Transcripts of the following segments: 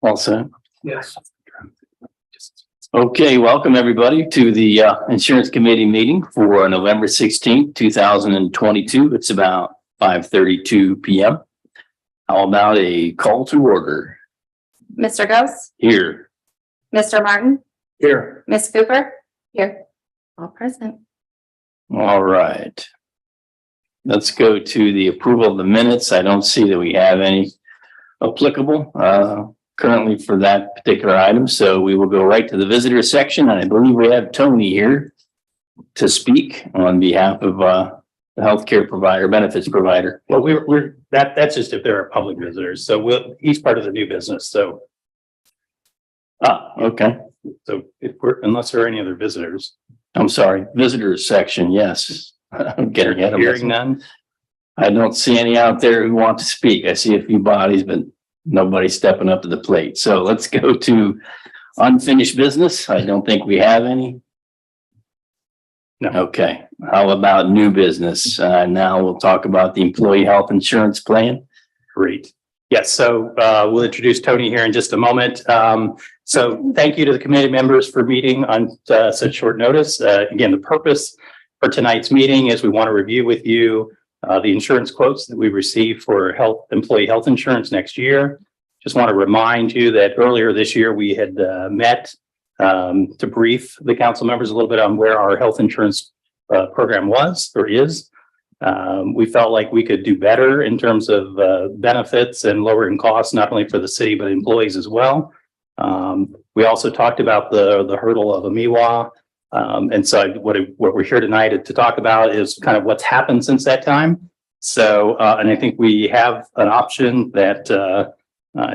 All set. Yes. Okay, welcome everybody to the Insurance Committee meeting for November 16th, 2022. It's about 5:32 p.m. How about a call to order? Mr. Ghost, Here. Mr. Martin, Here. Miss Cooper, here, all present. All right. Let's go to the approval of the minutes. I don't see that we have any applicable currently for that particular item. So we will go right to the visitor section. And I believe we have Tony here to speak on behalf of the healthcare provider, benefits provider. Well, that's just if there are public visitors. So he's part of the new business. So Okay. unless there are any other visitors, I'm sorry, visitors section. Yes. I'm getting ahead of hearing myself. none. I don't see any out there who want to speak. I see a few bodies, but nobody's stepping up to the plate. So let's go to unfinished business. I don't think we have any. No. Okay. How about new business? Now we'll talk about the employee health insurance plan. Great. Yes, so we'll introduce Tony here in just a moment. So thank you to the committee members for meeting on such short notice. Again, the purpose for tonight's meeting is we want to review with you the insurance quotes that we received for employee health insurance next year. Just want to remind you that earlier this year we had met to brief the council members a little bit on where our health insurance program was or is. We felt like we could do better in terms of benefits and lowering costs, not only for the city, but employees as well. We also talked about the hurdle of a MEWA. And so what we're here tonight to talk about is kind of what's happened since that time. So, and I think we have an option that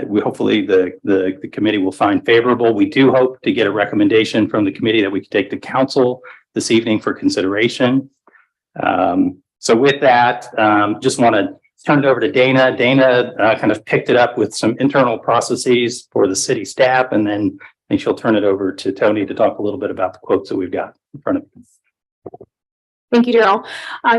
we hopefully the committee will find favorable. We do hope to get a recommendation from the committee that we can take to council this evening for consideration. So with that, just want to turn it over to Dana. Dana kind of picked it up with some internal processes for the city staff, and then I think she'll turn it over to Tony to talk a little bit about the quotes that we've got in front of us. Thank you, Daryl.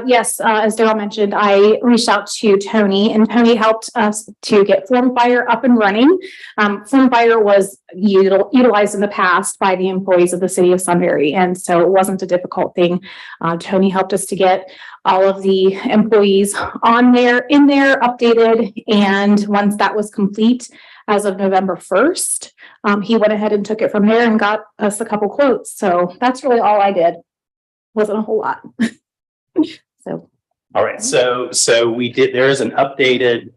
Yes, as Daryl mentioned, I reached out to Tony, and Tony helped us to get FormFire up and running. FormFire was utilized in the past by the employees of the city of Sunbury, and so it wasn't a difficult thing. Tony helped us to get all of the employees in there, updated, and once that was complete, as of November 1st, he went ahead and took it from there and got us a couple quotes. So that's really all I did. Wasn't a whole lot. So. All right. So there is an updated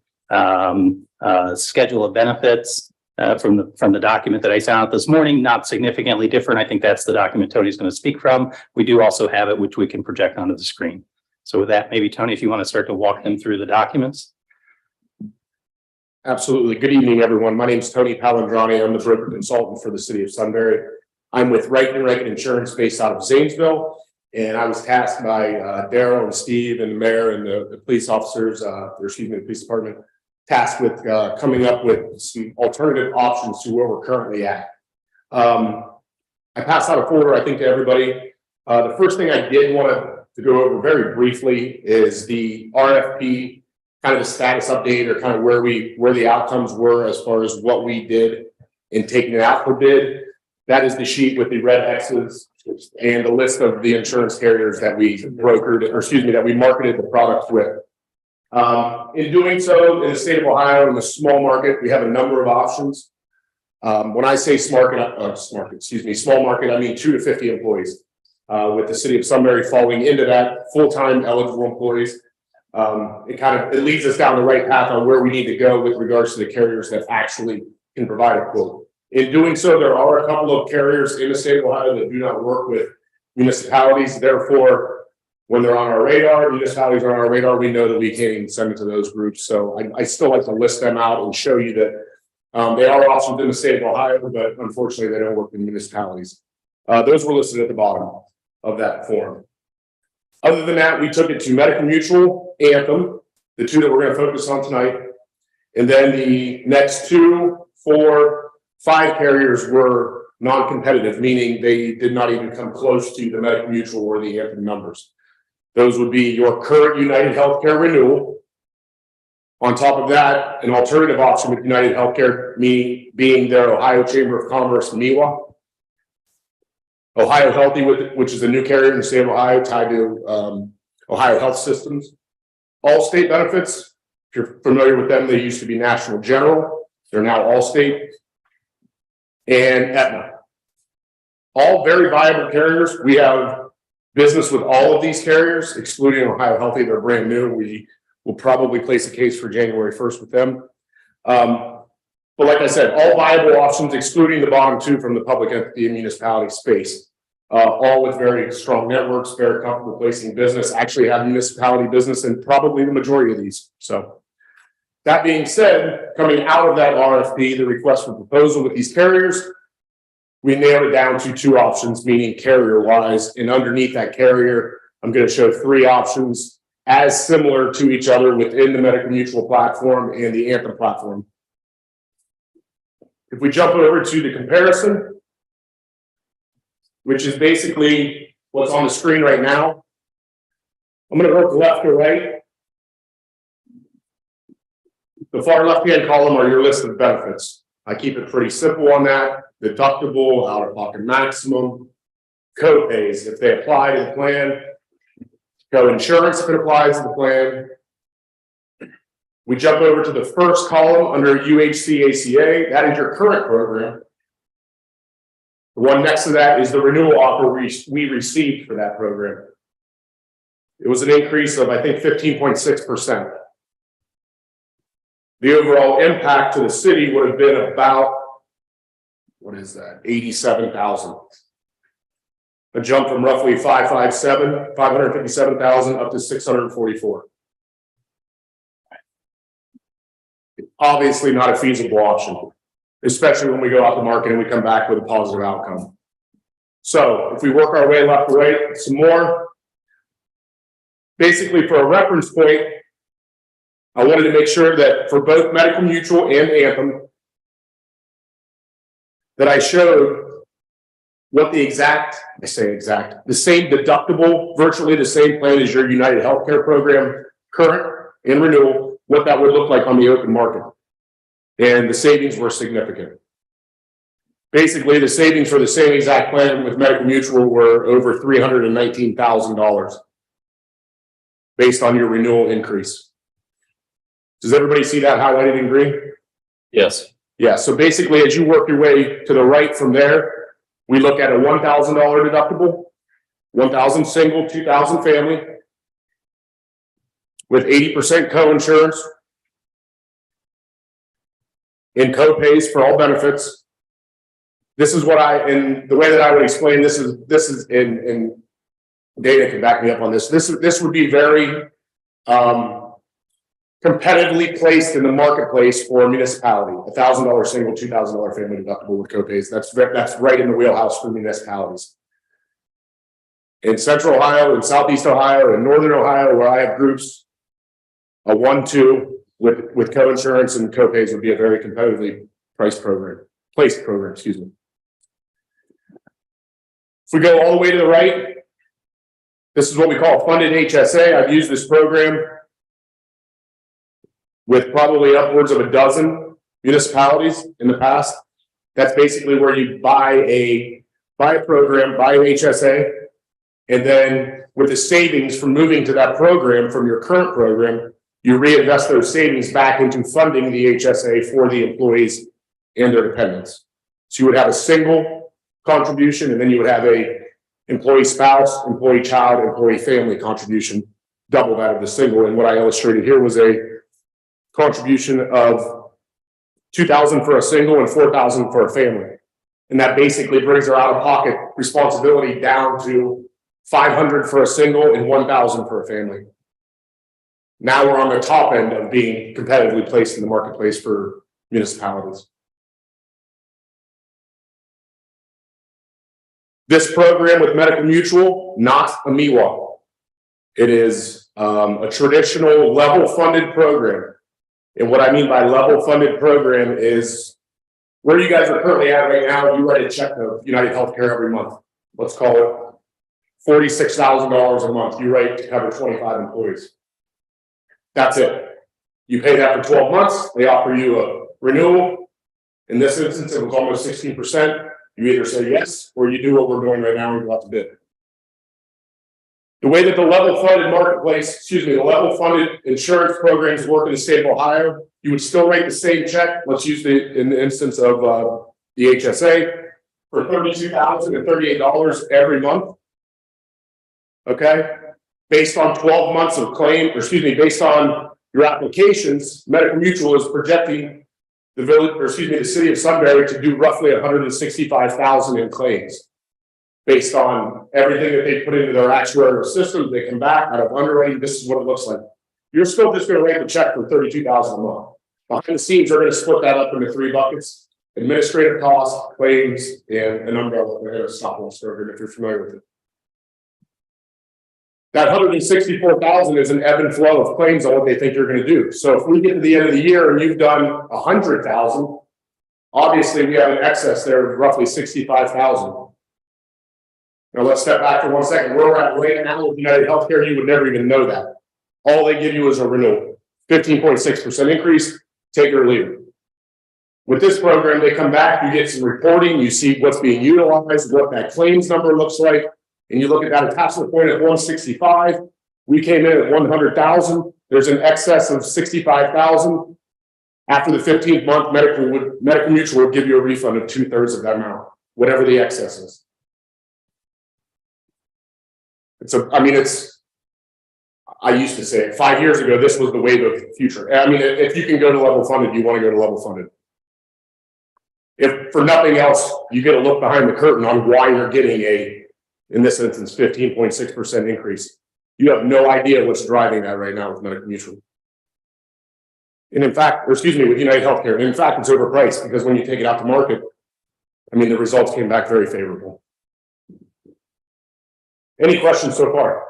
schedule of benefits from the document that I sent out this morning, not significantly different. I think that's the document Tony's going to speak from. We do also have it, which we can project onto the screen. So with that, maybe Tony, if you want to start to walk them through the documents. Absolutely. Good evening, everyone. My name is Tony Palandrani. I'm the broker consultant for the city of Sunbury. I'm with Reichen Insurance based out of Zanesville. And I was tasked by Daryl and Steve and the mayor and the police officers, the police department, tasked with coming up with some alternative options to where we're currently at. I passed out a folder, I think, to everybody. The first thing I did want to go over very briefly is the RFP, kind of the status update or kind of where the outcomes were as far as what we did in taking it out for bid. That is the sheet with the red X's and the list of the insurance carriers that we that we marketed the product with. In doing so, in the state of Ohio, in the small market, we have a number of options. When I say small market, I mean 2 to 50 employees, with the city of Sunbury falling into that full-time eligible employees. It leads us down the right path on where we need to go with regards to the carriers that actually can provide a quote. In doing so, there are a couple of carriers in the state of Ohio that do not work with municipalities. Therefore, when they're on our radar, municipalities are on our radar, we know that we can send it to those groups. So I still like to list them out and show you that they are options in the state of Ohio, but unfortunately they don't work in municipalities. Those were listed at the bottom of that form. Other than that, we took it to Medical Mutual, Anthem, the two that we're going to focus on tonight. And then the next 2, 4, 5 carriers were non-competitive, meaning they did not even come close to the Medical Mutual or the Anthem numbers. Those would be your current United Healthcare renewal, On top of that, an alternative option with United Healthcare, me being their Ohio Chamber of Commerce, MEWA. Ohio Healthy, which is a new carrier in the state of Ohio tied to Ohio Health Systems. Allstate benefits, if you're familiar with them, they used to be National General. They're now Allstate. And Aetna. All very viable carriers. We have business with all of these carriers, excluding Ohio Healthy. They're brand new. We will probably place a case for January 1st with them. But like I said, all viable options, excluding the bottom two from the public entity and municipality space. All with very strong networks, very comfortable placing business, actually have municipality business in probably the majority of these. So that being said, coming out of that RFP, the request for proposal with these carriers, we nailed it down to two options, meaning carrier wise, and underneath that carrier, I'm going to show three options as similar to each other within the Medical Mutual platform and the Anthem platform. If we jump over to the comparison, which is basically what's on the screen right now, I'm going to work left to right. The far left-hand column are your list of benefits. I keep it pretty simple on that. Deductible, out-of-pocket maximum, co-pays if they apply to the plan, co-insurance if it applies to the plan. We jump over to the first column under UHC ACA. That is your current program. The one next to that is the renewal offer we received for that program. It was an increase of, I think, 15.6%. The overall impact to the city would have been about, what is that, 87,000. A jump from roughly 557,000 up to 644. Obviously not a feasible option, especially when we go out to market and we come back with a positive outcome. So if we work our way left to right some more, basically for a reference point, I wanted to make sure that for both Medical Mutual and Anthem, that I showed what the the same deductible, virtually the same plan as your United Healthcare program, current and renewal, what that would look like on the open market. And the savings were significant. Basically, the savings for the same exact plan with Medical Mutual were over $319,000 based on your renewal increase. Does everybody see that highlighted in green? Yes. Yeah, so basically, as you work your way to the right from there, we look at a $1,000 deductible, 1,000 single, 2,000 family, with 80% co-insurance and co-pays for all benefits. This is what and the way that I would explain this is in data can back me up on this. This would be very competitively placed in the marketplace for a municipality. $1,000 single, $2,000 family deductible with co-pays. That's right in the wheelhouse for municipalities. In Central Ohio, in Southeast Ohio, in Northern Ohio, where I have groups, a 1-2 with co-insurance and co-pays would be a very competitively placed program. Excuse me. If we go all the way to the right, this is what we call funded HSA. I've used this program with probably upwards of a dozen municipalities in the past. That's basically where you buy a program, buy an HSA, and then with the savings from moving to that program from your current program, you reinvest those savings back into funding the HSA for the employees and their dependents. So you would have a single contribution, and then you would have a employee spouse, employee child, employee family contribution, double that of the single. And what I illustrated here was a contribution of $2,000 for a single and $4,000 for a family. And that basically brings our out-of-pocket responsibility down to $500 for a single and $1,000 for a family. Now we're on the top end of being competitively placed in the marketplace for municipalities. This program with Medical Mutual, not a MEWA. It is a traditional level funded program. And what I mean by level funded program is where you guys are currently at right now. You write a check to United Healthcare every month. Let's call it $46,000 a month. You write to cover 25 employees. That's it. You pay that for 12 months, they offer you a renewal. In this instance, it was almost 16%. You either say yes, or you do what we're doing right now and go out to bid. The way that the level funded marketplace, the level funded insurance programs work in the state of Ohio, you would still write the same check. Let's use in the instance of the HSA for $32,038 every month. Okay, based on 12 months of claim, based on your applications, Medical Mutual is projecting the the city of Sunbury to do roughly $165,000 in claims. Based on everything that they put into their actuarial system, they come back out of underwriting. This is what it looks like. You're still just going to write the check for $32,000 a month. Behind the scenes, they're going to split that up into 3 buckets: administrative costs, claims, and an umbrella stop loss program, if you're familiar with it. That $164,000 is an ebb and flow of claims on what they think you're going to do. So if we get to the end of the year and you've done $100,000, obviously we have an excess there of roughly $65,000. Now let's step back for 1 second. Where we're at right now with United Healthcare, you would never even know that. All they give you is a renewal, 15.6% increase, take it or leave it. With this program, they come back, you get some reporting, you see what's being utilized, what that claims number looks like, and you look at that attachment point at 165. We came in at 100,000. There's an excess of 65,000. After the 15th month, Medical Mutual would give you a refund of 2/3 of that amount, whatever the excess is. I used to say it 5 years ago, this was the wave of the future. I mean, if you can go to level funded, you want to go to level funded. If for nothing else, you get a look behind the curtain on why you're getting in this instance, 15.6% increase. You have no idea what's driving that right now with Medical Mutual. And in fact, with United Healthcare, and in fact, it's overpriced because when you take it out to market, I mean, the results came back very favorable. Any questions so far?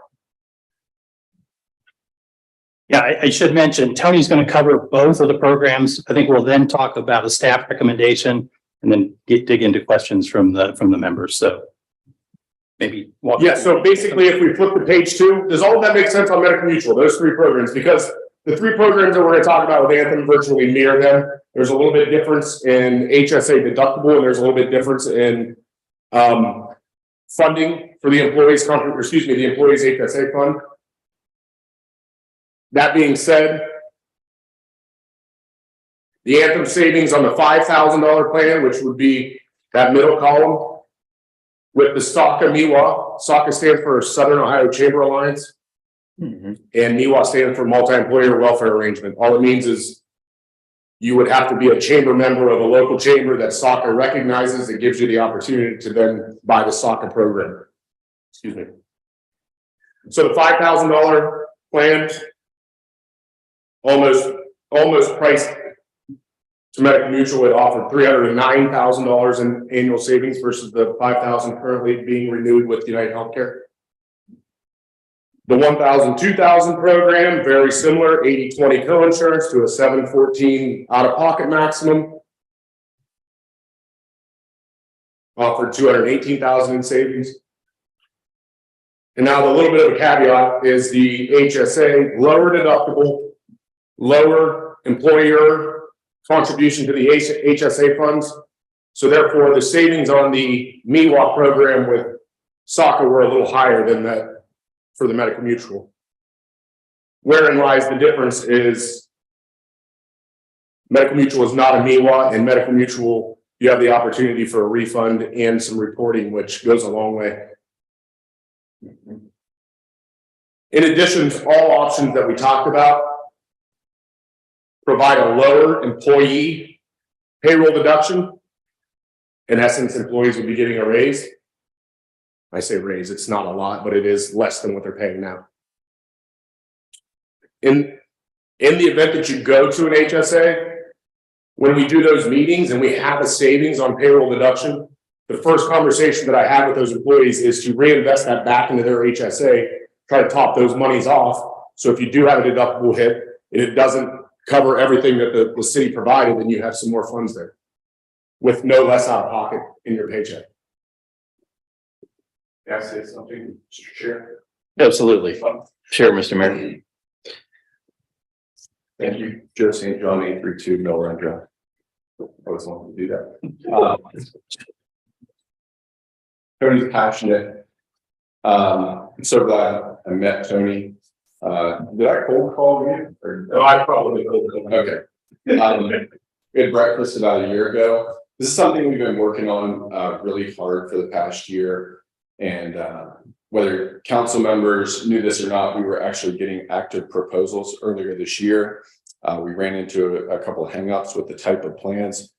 Yeah, I should mention, Tony's going to cover both of the programs. I think we'll then talk about a staff recommendation and then dig into questions from the members. So maybe walk. Yeah, so basically, if we flip to page 2, does all of that make sense on Medical Mutual, those 3 programs? Because the 3 programs that we're going to talk about with Anthem virtually mirror them. There's a little bit difference in HSA deductible, and there's a little bit difference in funding for the employees' the employees' HSA fund. That being said, the Anthem savings on the $5,000 plan, which would be that middle column, with the SACA MIWA. SACA stands for Southern Ohio Chamber Alliance, and MIWA stands for Multi-Employer Welfare Arrangement. All it means is you would have to be a chamber member of a local chamber that SACA recognizes. It gives you the opportunity to then buy the SACA program. Excuse me. So the $5,000 plan, almost priced to Medical Mutual, it offered $309,000 in annual savings versus the $5,000 currently being renewed with United Healthcare. The 1,000-2,000 program, very similar, 80/20 co-insurance to a 714 out-of-pocket maximum. Offered $218,000 in savings. And now the little bit of a caveat is the HSA, lower deductible, lower employer contribution to the HSA funds. So therefore, the savings on the MIWA program with SACA were a little higher than that for the Medical Mutual. Wherein lies the difference is Medical Mutual is not a MIWA, and Medical Mutual, you have the opportunity for a refund and some reporting, which goes a long way. In addition to all options that we talked about, provide a lower employee payroll deduction. In essence, employees would be getting a raise. I say raise, it's not a lot, but it is less than what they're paying now. In the event that you go to an HSA, when we do those meetings and we have a savings on payroll deduction, the first conversation that I have with those employees is to reinvest that back into their HSA, try to top those monies off. So if you do have a deductible hit and it doesn't cover everything that the city provided, then you have some more funds there with no less out of pocket in your paycheck. Can I say something, Mr. Chair? Absolutely. Sure, Mr. Mayor. Thank you, Joe St. John, 832 Mill Run Drive. I always wanted to do that. Tony's passionate. I'm so glad I met Tony. Did I cold call you? No, I probably cold called. Okay. We had breakfast about a year ago. This is something we've been working on really hard for the past year. And whether council members knew this or not, we were actually getting active proposals earlier this year. We ran into a couple of hangups with the type of plans.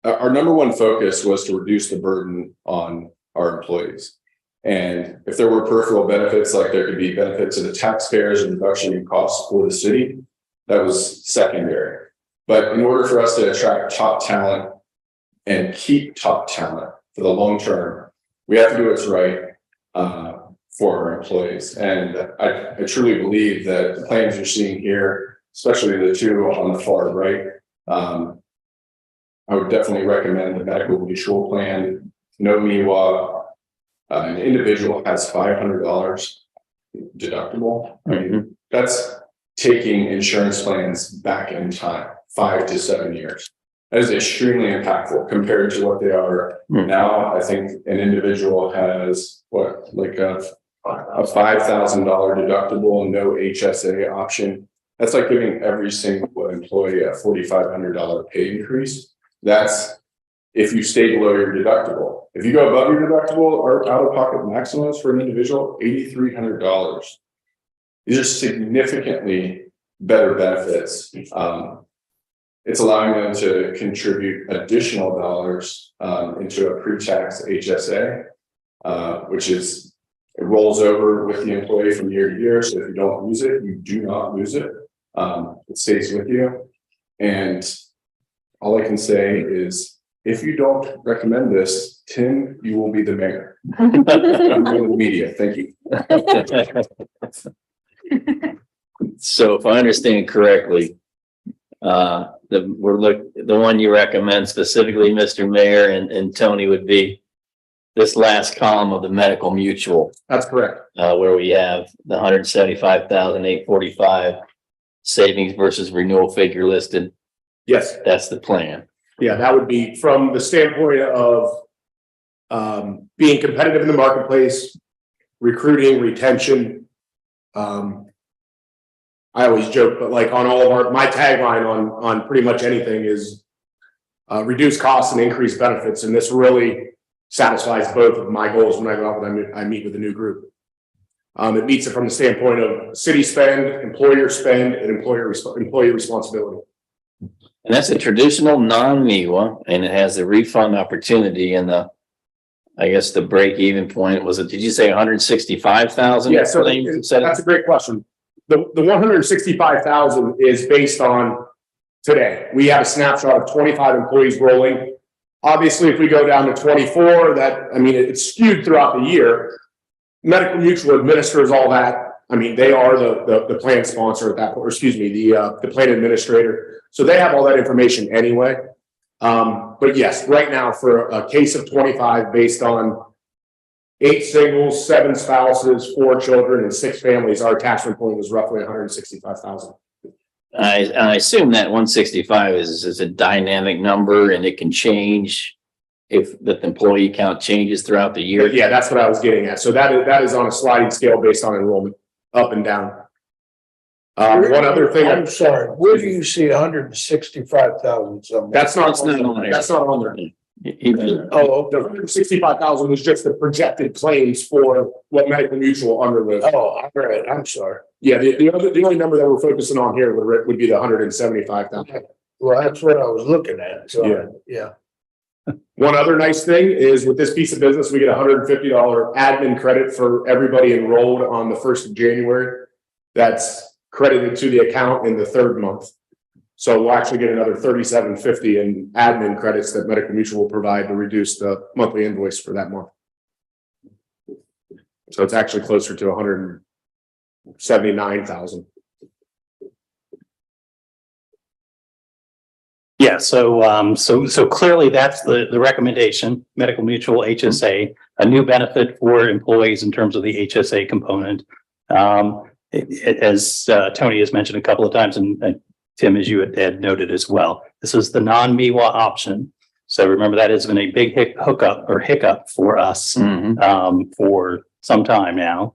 Our number one focus was to reduce the burden on our employees. And if there were peripheral benefits, like there could be benefits to the taxpayers and reduction in costs for the city, that was secondary. But in order for us to attract top talent and keep top talent for the long term, we have to do what's right for our employees. And I truly believe that the plans you're seeing here, especially the two on the far right, I would definitely recommend the medical mutual plan. No MIWA. An individual has $500 deductible. I mean, that's taking insurance plans back in time, 5 to 7 years. That is extremely impactful compared to what they are now. I think an individual has what, like a $5,000 deductible and no HSA option. That's like giving every single employee a $4,500 pay increase. That's if you stay below your deductible. If you go above your deductible, or out-of-pocket maximums for an individual, $8,300. These are significantly better benefits. It's allowing them to contribute additional dollars into a pre-tax HSA, which is, it rolls over with the employee from year to year. So if you don't use it, you do not lose it. It stays with you. And all I can say is, if you don't recommend this, Tim, you will be the mayor. I'm in the media. Thank you. So if I understand correctly, the one you recommend specifically, Mr. Mayor and Tony, would be this last column of the medical mutual, That's correct. where we have the 175,845 savings versus renewal figure listed. Yes. That's the plan. Yeah, that would be from the standpoint of being competitive in the marketplace, recruiting, retention. I always joke, but like on all of my tagline on pretty much anything is reduce costs and increase benefits. And this really satisfies both of my goals when I go out and I meet with a new group. It meets it from the standpoint of city spend, employer spend, and employee responsibility. And that's a traditional non-MIWA, and it has a refund opportunity and I guess the break even point was it, did you say 165,000? Yeah, so that's a great question. The 165,000 is based on today. We have a snapshot of 25 employees rolling. Obviously, if we go down to 24, it's skewed throughout the year. Medical Mutual administers all that. I mean, they are the plan sponsor at that point, or excuse me, the plan administrator. So they have all that information anyway. But yes, right now for a case of 25 based on 8 singles, 7 spouses, 4 children, and 6 families, our attachment point was roughly 165,000. I assume that 165 is a dynamic number and it can change if the employee count changes throughout the year. Yeah, that's what I was getting at. So that is on a sliding scale based on enrollment, up and down. One other thing. I'm sorry, where do you see 165,000 somewhere? That's not That's not on there. That's not on there. Oh, The 165,000 was just the projected claims for what Medical Mutual underwrote. oh, all right, I'm sorry. Yeah, the only number that we're focusing on here would be the 175,000. Well, that's what I was looking at, so, Yeah. yeah. One other nice thing is with this piece of business, we get $150 admin credit for everybody enrolled on the 1st of January. That's credited to the account in the 3rd month. So we'll actually get another $37.50 in admin credits that Medical Mutual will provide to reduce the monthly invoice for that month. So it's actually closer to 179,000. Yeah, so clearly that's the recommendation, Medical Mutual HSA, a new benefit for employees in terms of the HSA component. As Tony has mentioned a couple of times, and Tim, as you had noted as well, this is the non-MEWA option. So remember, that has been a big hiccup for us for some time now.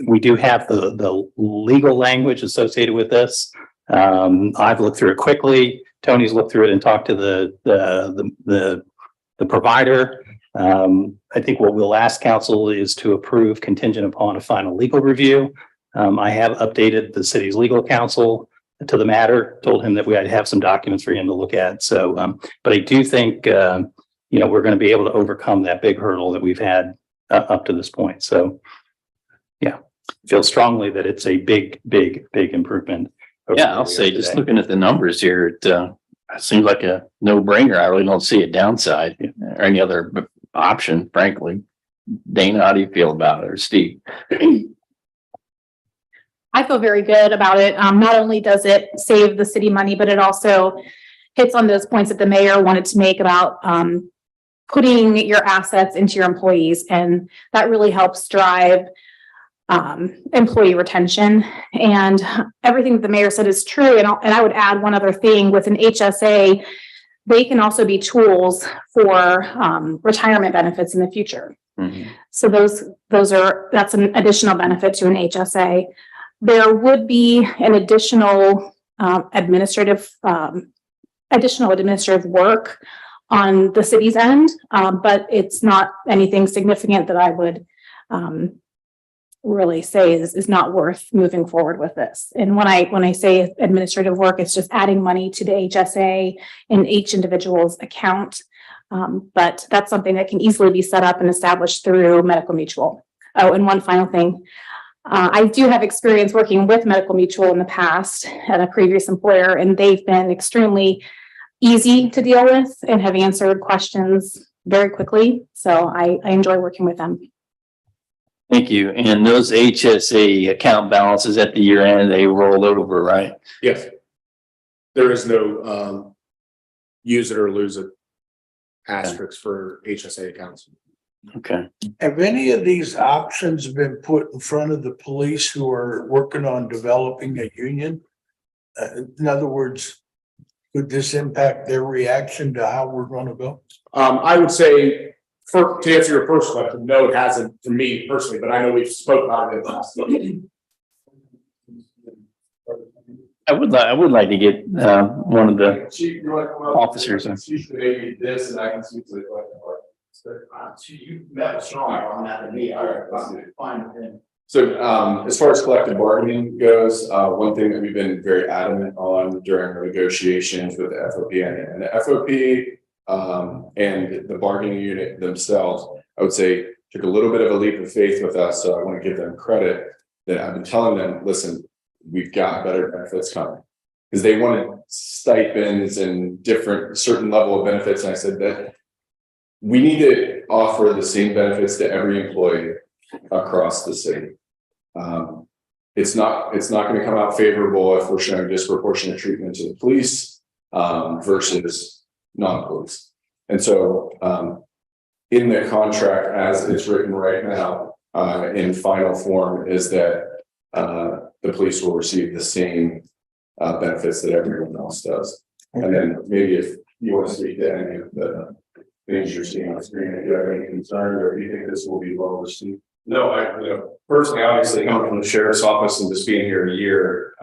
We do have the legal language associated with this. I've looked through it quickly. Tony's looked through it and talked to the provider. I think what we'll ask council is to approve contingent upon a final legal review. I have updated the city's legal counsel to the matter, told him that we had to have some documents for him to look at. So, but I do think, we're going to be able to overcome that big hurdle that we've had up to this point. So, yeah, feel strongly that it's a big improvement. Yeah, I'll say, just looking at the numbers here, it seems like a no-brainer. I really don't see a downside or any other option, frankly. Dana, how do you feel about it, or Steve? I feel very good about it. Not only does it save the city money, but it also hits on those points that the mayor wanted to make about putting your assets into your employees. And that really helps drive employee retention. And everything that the mayor said is true. And I would add one other thing with an HSA, they can also be tools for retirement benefits in the future. So that's an additional benefit to an HSA. There would be an additional administrative work on the city's end, but it's not anything significant that I would really say is not worth moving forward with this. And when I say administrative work, it's just adding money to the HSA in each individual's account. But that's something that can easily be set up and established through Medical Mutual. Oh, and one final thing. I do have experience working with Medical Mutual in the past at a previous employer, and they've been extremely easy to deal with and have answered questions very quickly. So I enjoy working with them. Thank you. And those HSA account balances at the year end, they roll over, right? Yes. There is no use it or lose it asterisk for HSA accounts. Okay. Have any of these options been put in front of the police who are working on developing a union? In other words, could this impact their reaction to how we're going to go? I would say, to answer your first question, no, it hasn't for me personally, but I know we've spoken about it in the past. I would like to get one of the Chief, you want to come up? officers. Chief, maybe this, and I can speak to the question. You met with Sean on that and me, all right, fine with him. So as far as collective bargaining goes, one thing that we've been very adamant on during our negotiations with the FOP and the FOP and the bargaining unit themselves, I would say took a little bit of a leap of faith with us. So I want to give them credit that I've been telling them, listen, we've got better benefits coming, because they wanted stipends and certain level of benefits. And I said that we need to offer the same benefits to every employee across the city. It's not going to come out favorable if we're showing disproportionate treatment to the police versus non-police. And so in the contract as it's written right now in final form is that the police will receive the same benefits that everyone else does. And then maybe if you want to speak to any of the things you're seeing on the screen, if you have any concern or do you think this will be well received? No, personally, obviously coming from the sheriff's office and just being here a year,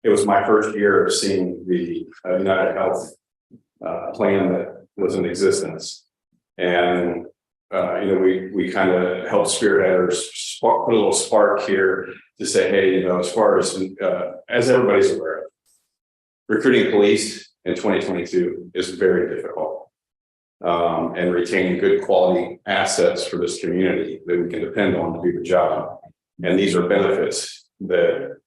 it was my first year of seeing the United Health plan that was in existence. And, we kind of helped spearhead or put a little spark here to say, hey, as far as everybody's aware of, recruiting police in 2022 is very difficult. And retaining good quality assets for this community that we can depend on to do the job. And these are benefits that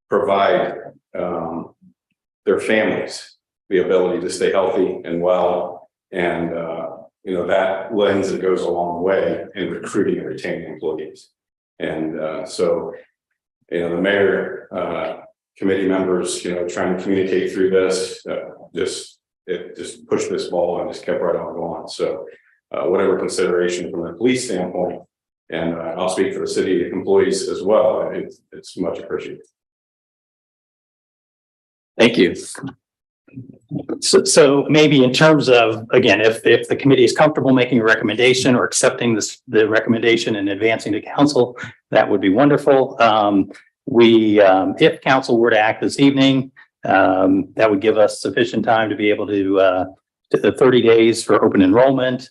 provide their families the ability to stay healthy and well. And, that lens that goes a long way in recruiting and retaining employees. And so, the mayor, committee members, trying to communicate through this, just pushed this ball and just kept right on going. So whatever consideration from the police standpoint, And I'll speak for the city employees as well. It's much appreciated. Thank you. So maybe in terms of, again, if the committee is comfortable making a recommendation or accepting the recommendation and advancing to council, that would be wonderful. If council were to act this evening, that would give us sufficient time to be able to the 30 days for open enrollment,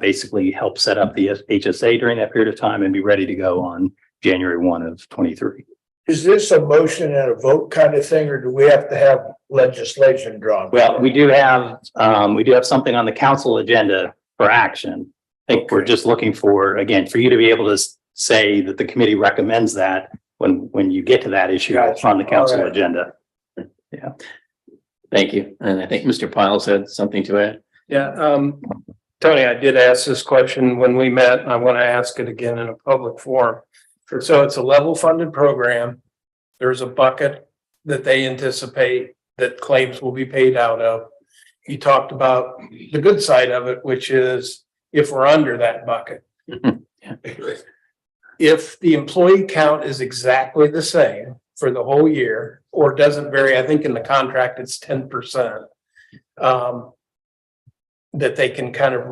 basically help set up the HSA during that period of time and be ready to go on January 1 of 23. Is this a motion and a vote kind of thing, or do we have to have legislation drawn? Well, we do have something on the council agenda for action. I think we're just looking for, again, for you to be able to say that the committee recommends that when you get to that issue Gotcha. on the council All right. agenda. Yeah. Thank you. And I think Mr. Piles had something to add. Yeah, Tony, I did ask this question when we met, and I want to ask it again in a public forum. So it's a level funded program. There's a bucket that they anticipate that claims will be paid out of. You talked about the good side of it, which is if we're under that bucket. If the employee count is exactly the same for the whole year, or doesn't vary, I think in the contract it's 10%. That they can kind of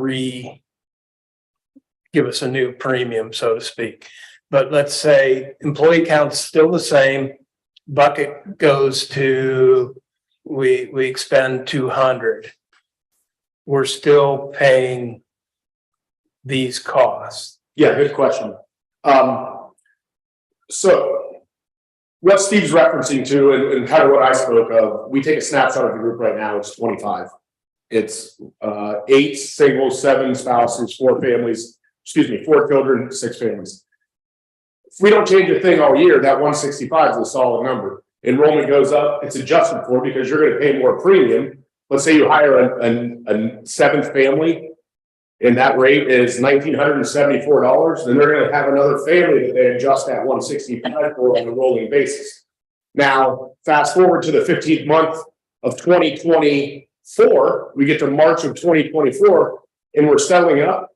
give us a new premium, so to speak. But let's say employee count's still the same, bucket goes to, we expend 200. We're still paying these costs. Yeah, good question. So what Steve's referencing to and kind of what I spoke of, we take a snapshot of the group right now, it's 25. It's 8 singles, 7 spouses, 4 families, 4 children, 6 families. If we don't change a thing all year, that 165 is a solid number. Enrollment goes up, it's adjusted for because you're going to pay more premium. Let's say you hire a 7th family and that rate is $1,974, then they're going to have another family that they adjust that 165 for on a rolling basis. Now, fast forward to the 15th month of 2024, we get to March of 2024 and we're settling up.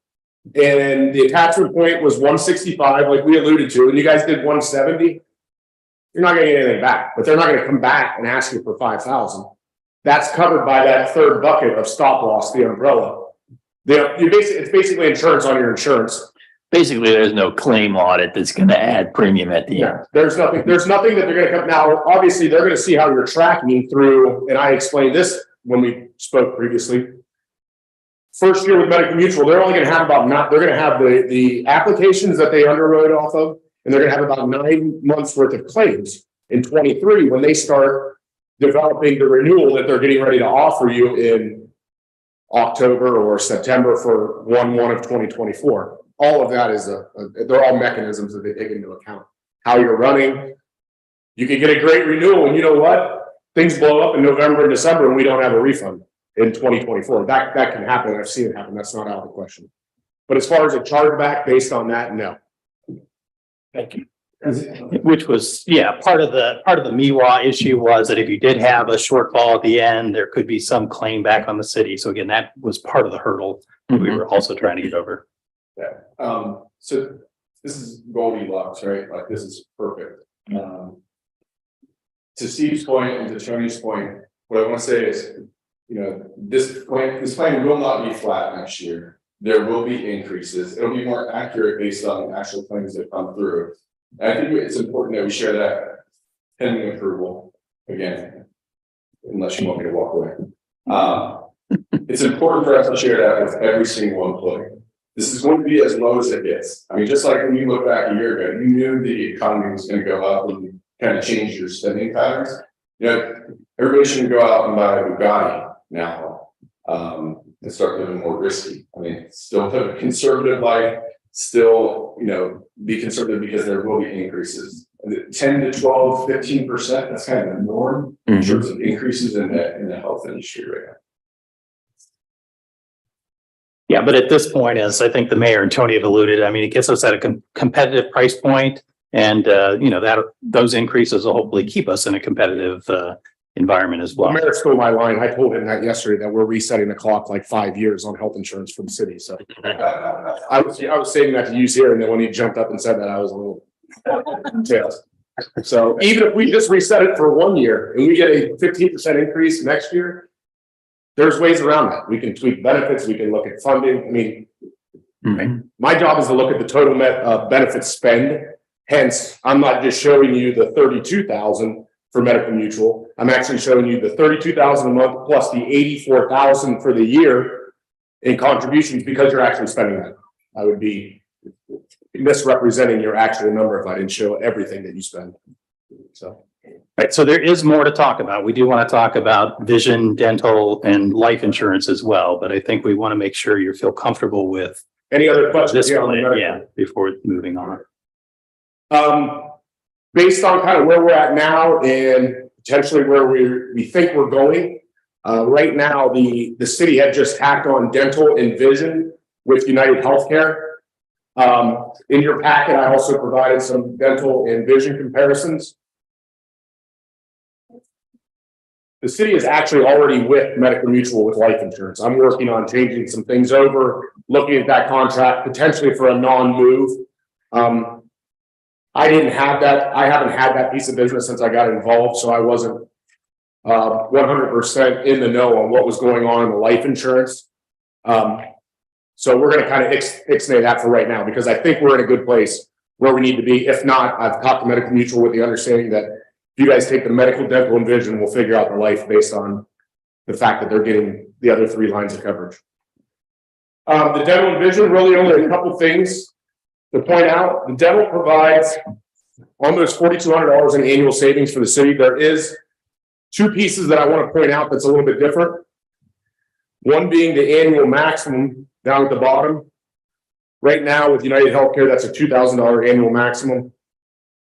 And the attachment point was 165, like we alluded to, and you guys did 170. You're not going to get anything back, but they're not going to come back and ask you for 5,000. That's covered by that third bucket of stop loss, the umbrella. It's basically insurance on your insurance. Basically, there's no claim audit that's going to add premium at the end. There's nothing that they're going to come. Now, obviously, they're going to see how you're tracking through, and I explained this when we spoke previously. First year with Medical Mutual, they're only going to have they're going to have the applications that they underwrote off of, and they're going to have about 9 months worth of claims in 23 when they start developing the renewal that they're getting ready to offer you in October or September for 1/1 of 2024. All of that is they're all mechanisms that they take into account. How you're running. You can get a great renewal, and you know what? Things blow up in November and December, and we don't have a refund in 2024. That can happen. I've seen it happen. That's not out of the question. But as far as a chargeback based on that, no. Thank you. Which was, part of the MIWA issue was that if you did have a shortfall at the end, there could be some claim back on the city. So again, that was part of the hurdle we were also trying to get over. Yeah. So this is Goldilocks, right? Like this is perfect. To Steve's point and to Tony's point, what I want to say is, this plan will not be flat next year. There will be increases. It'll be more accurate based on actual claims that come through. And I think it's important that we share that pending approval again, unless you want me to walk away. It's important for us to share that with every single employee. This is going to be as low as it gets. I mean, just like when you look back a year ago, you knew the economy was going to go up and you kind of change your spending patterns. Everybody shouldn't go out and buy a Bugatti now and start living more risky. I mean, still live a conservative life, still, be conservative because there will be increases. 10 to 12, 15%, that's kind of the norm in terms of increases in the health industry right now. Yeah, but at this point, as I think the mayor and Tony have alluded, I mean, it gets us at a competitive price point, and that those increases will hopefully keep us in a competitive environment as The well. mayor stole my line. I told him that yesterday, that we're resetting the clock like 5 years on health insurance for the city, so. I was saving that to use here, and then when he jumped up and said that, I was a little. Tails. So even if we just reset it for 1 year and we get a 15% increase next year, there's ways around that. We can tweak benefits, we can look at funding. I mean, my job is to look at the total benefit spend. Hence, I'm not just showing you the 32,000 for medical mutual. I'm actually showing you the 32,000 a month plus the 84,000 for the year in contributions, because you're actually spending that. I would be misrepresenting your actual number if I didn't show everything that you spend. So. Right, so there is more to talk about. We do want to talk about vision, dental, and life insurance as well, but I think we want to make sure you feel comfortable with Any other questions? this plan, before moving on. Based on kind of where we're at now and potentially where we think we're going, right now, the city had just tacked on dental and vision with United Healthcare. In your packet, I also provided some dental and vision comparisons. The city is actually already with Medical Mutual with life insurance. I'm working on changing some things over, looking at that contract potentially for a non-move. I didn't have that. I haven't had that piece of business since I got involved, so I wasn't 100% in the know on what was going on in the life insurance. So we're going to kind of ixnay that for right now, because I think we're in a good place where we need to be. If not, I've talked to Medical Mutual with the understanding that if you guys take the medical, dental, and vision, we'll figure out the life based on the fact that they're getting the other 3 lines of coverage. The dental and vision, really only a couple things to point out. The dental provides almost $4,200 in annual savings for the city. There is 2 pieces that I want to point out that's a little bit different. One being the annual maximum down at the bottom. Right now with United Healthcare, that's a $2,000 annual maximum.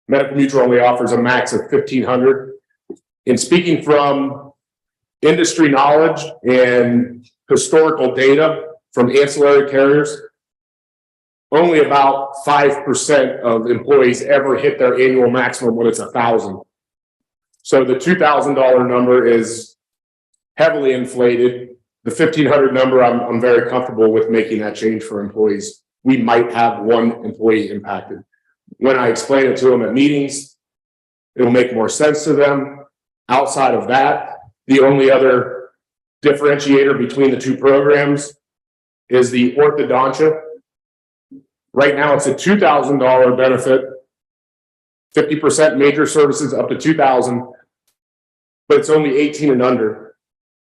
Medical Mutual only offers a max of $1,500. In speaking from industry knowledge and historical data from ancillary carriers, only about 5% of employees ever hit their annual maximum when it's 1,000. So the $2,000 number is heavily inflated. The 1,500 number, I'm very comfortable with making that change for employees. We might have 1 employee impacted. When I explain it to them at meetings, it'll make more sense to them. Outside of that, the only other differentiator between the 2 programs is the orthodontia. Right now, it's a $2,000 benefit, 50% major services up to $2,000, but it's only 18 and under.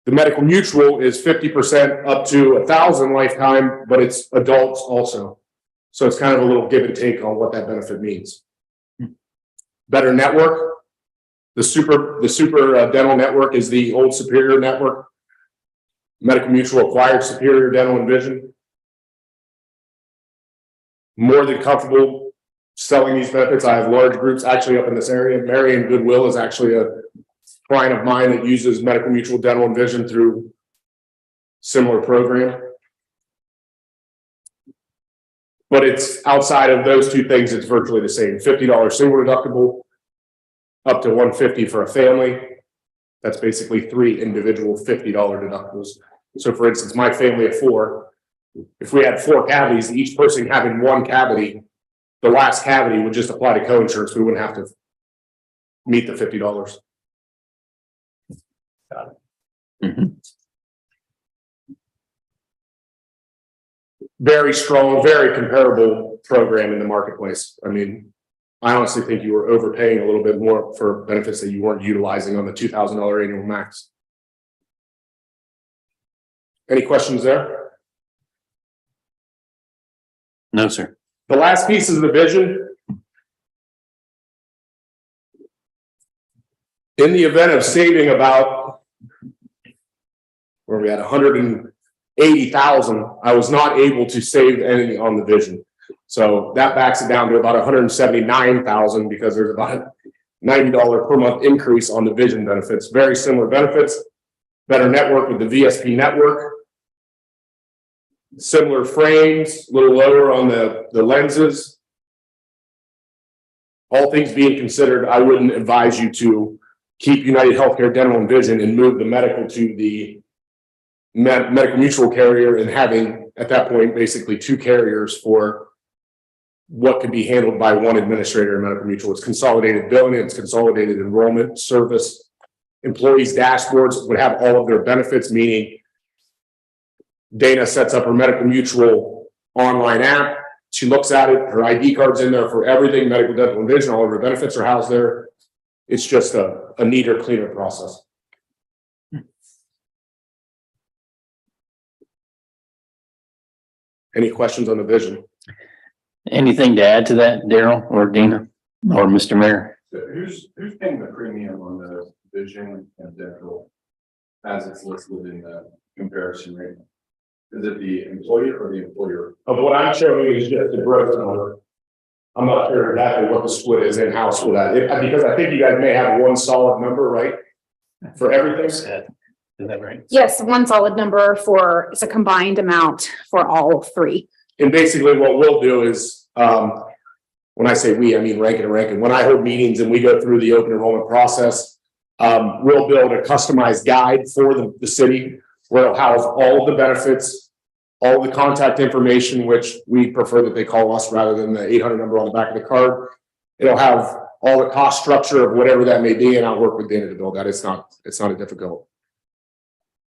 The Medical Mutual is 50% up to $1,000 lifetime, but it's adults also. So it's kind of a little give and take on what that benefit means. Better network. The super dental network is the old Superior network. Medical Mutual acquired Superior Dental and Vision. More than comfortable selling these benefits. I have large groups actually up in this area. Marion Goodwill is actually a client of mine that uses Medical Mutual Dental and Vision through similar program. But it's outside of those 2 things, it's virtually the same. $50 single deductible, up to $150 for a family. That's basically 3 individual $50 deductibles. So for instance, my family of 4, if we had 4 cavities, each person having 1 cavity, the last cavity would just apply to co-insurance. We wouldn't have to meet the $50. Got it. Very strong, very comparable program in the marketplace. I mean, I honestly think you were overpaying a little bit more for benefits that you weren't utilizing on the $2,000 annual max. Any questions there? No, sir. The last piece is the vision. In the event of saving about, where we had 180,000, I was not able to save any on the vision. So that backs it down to about 179,000 because there's about a $90 per month increase on the vision benefits. Very similar benefits, better network with the VSP network. Similar frames, a little lower on the lenses. All things being considered, I wouldn't advise you to keep United Healthcare Dental and Vision and move the medical to the medical mutual carrier, and having at that point basically two carriers for what could be handled by one administrator in medical mutual. It's consolidated billing, it's consolidated enrollment service. Employees' dashboards would have all of their benefits, meaning Dana sets up her medical mutual online app. She looks at it, her ID card's in there for everything, medical, dental, and vision, all of her benefits are housed there. It's just a neater, cleaner process. Any questions on the vision? Anything to add to that, Daryl or Dana or Mr. Mayor? Who's paying the premium on the vision and dental as it's listed in the comparison rate? Is it the employer or the employer? Of what I'm showing you is just the gross number. I'm not sure exactly what the split is in-house for that, because I think you guys may have one solid number, right? For everything. Is that right? Yes, one solid number for, it's a combined amount for all three. And basically what we'll do is, when I say we, I mean Rankin and Rankin. When I hold meetings and we go through the open enrollment process, we'll build a customized guide for the city where it'll house all of the benefits, all the contact information, which we prefer that they call us rather than the 800 number on the back of the card. It'll have all the cost structure of whatever that may be, and I'll work with Dana to build that. It's not a difficult.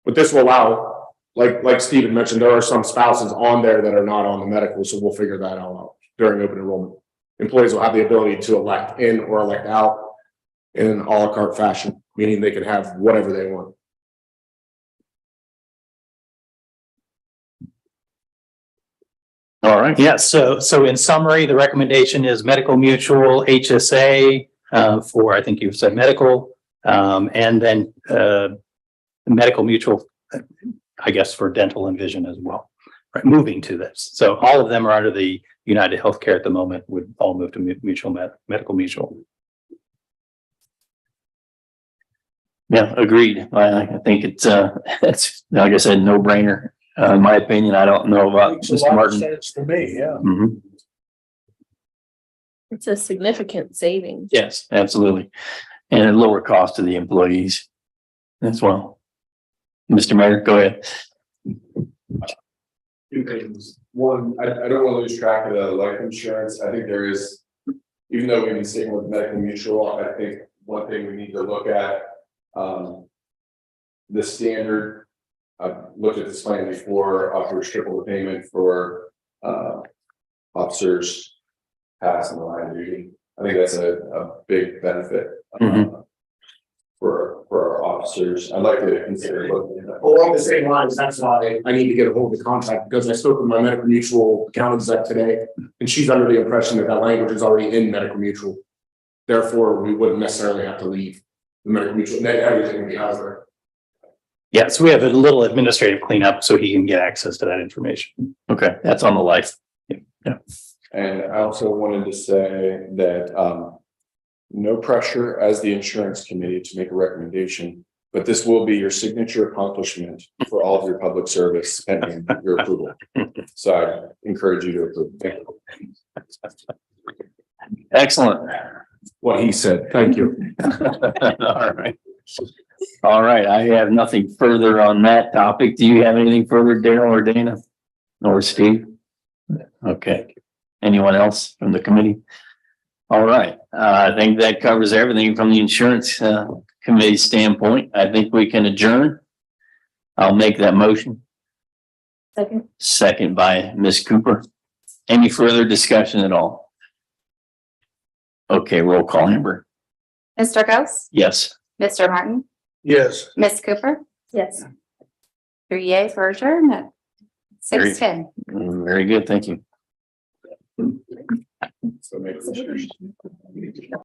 But this will allow, like Stephen mentioned, there are some spouses on there that are not on the medical, so we'll figure that all out during open enrollment. Employees will have the ability to elect in or elect out in an a la carte fashion, meaning they can have whatever they want. All right. Yeah, so in summary, the recommendation is medical mutual, HSA, for, I think you said medical, and then, medical mutual, I guess, for dental and vision as well, right? Moving to this. So all of them are under the United Healthcare at the moment, would all move to medical mutual. Yeah, agreed. I think it's like I said, no brainer. In my opinion, I don't know about Makes a Mr. lot of Martin. sense to me, yeah. Mhm. It's a significant savings. Yes, absolutely. And a lower cost to the employees as well. Mr. Mayor, go ahead. Two things. One, I don't want to lose track of the life insurance. I think there is, even though we've been sticking with medical mutual, I think one thing we need to look at, the standard. I've looked at this plan before, offers triple the payment for officers passing the line of duty. I think that's a big benefit for our officers. I'd like to consider looking at that. Along the same lines, that's why I need to get a hold of the contract, because I spoke with my medical mutual account exec today, and she's under the impression that that language is already in medical mutual. Therefore, we wouldn't necessarily have to leave the medical mutual, then everything would be out there. Yeah, so we have a little administrative cleanup so he can get access to that information. Okay, that's on the life. Yeah. And I also wanted to say that no pressure as the insurance committee to make a recommendation, but this will be your signature accomplishment for all of your public service pending your approval. So I encourage you to approve. Thank you. Excellent. What he said, thank you. All right. All right, I have nothing further on that topic. Do you have anything further, Daryl or Dana? Or Steve? Okay. Anyone else from the committee? All right, I think that covers everything from the insurance committee standpoint. I think we can adjourn. I'll make that motion. Second. Second by Ms. Cooper. Any further discussion at all? Okay, roll call, Amber. Mr. Ghost, Yes. Mr. Martin, Yes. Ms. Cooper. Yes. 3 for adjournment. 6:10. Very good, thank you. So make a motion.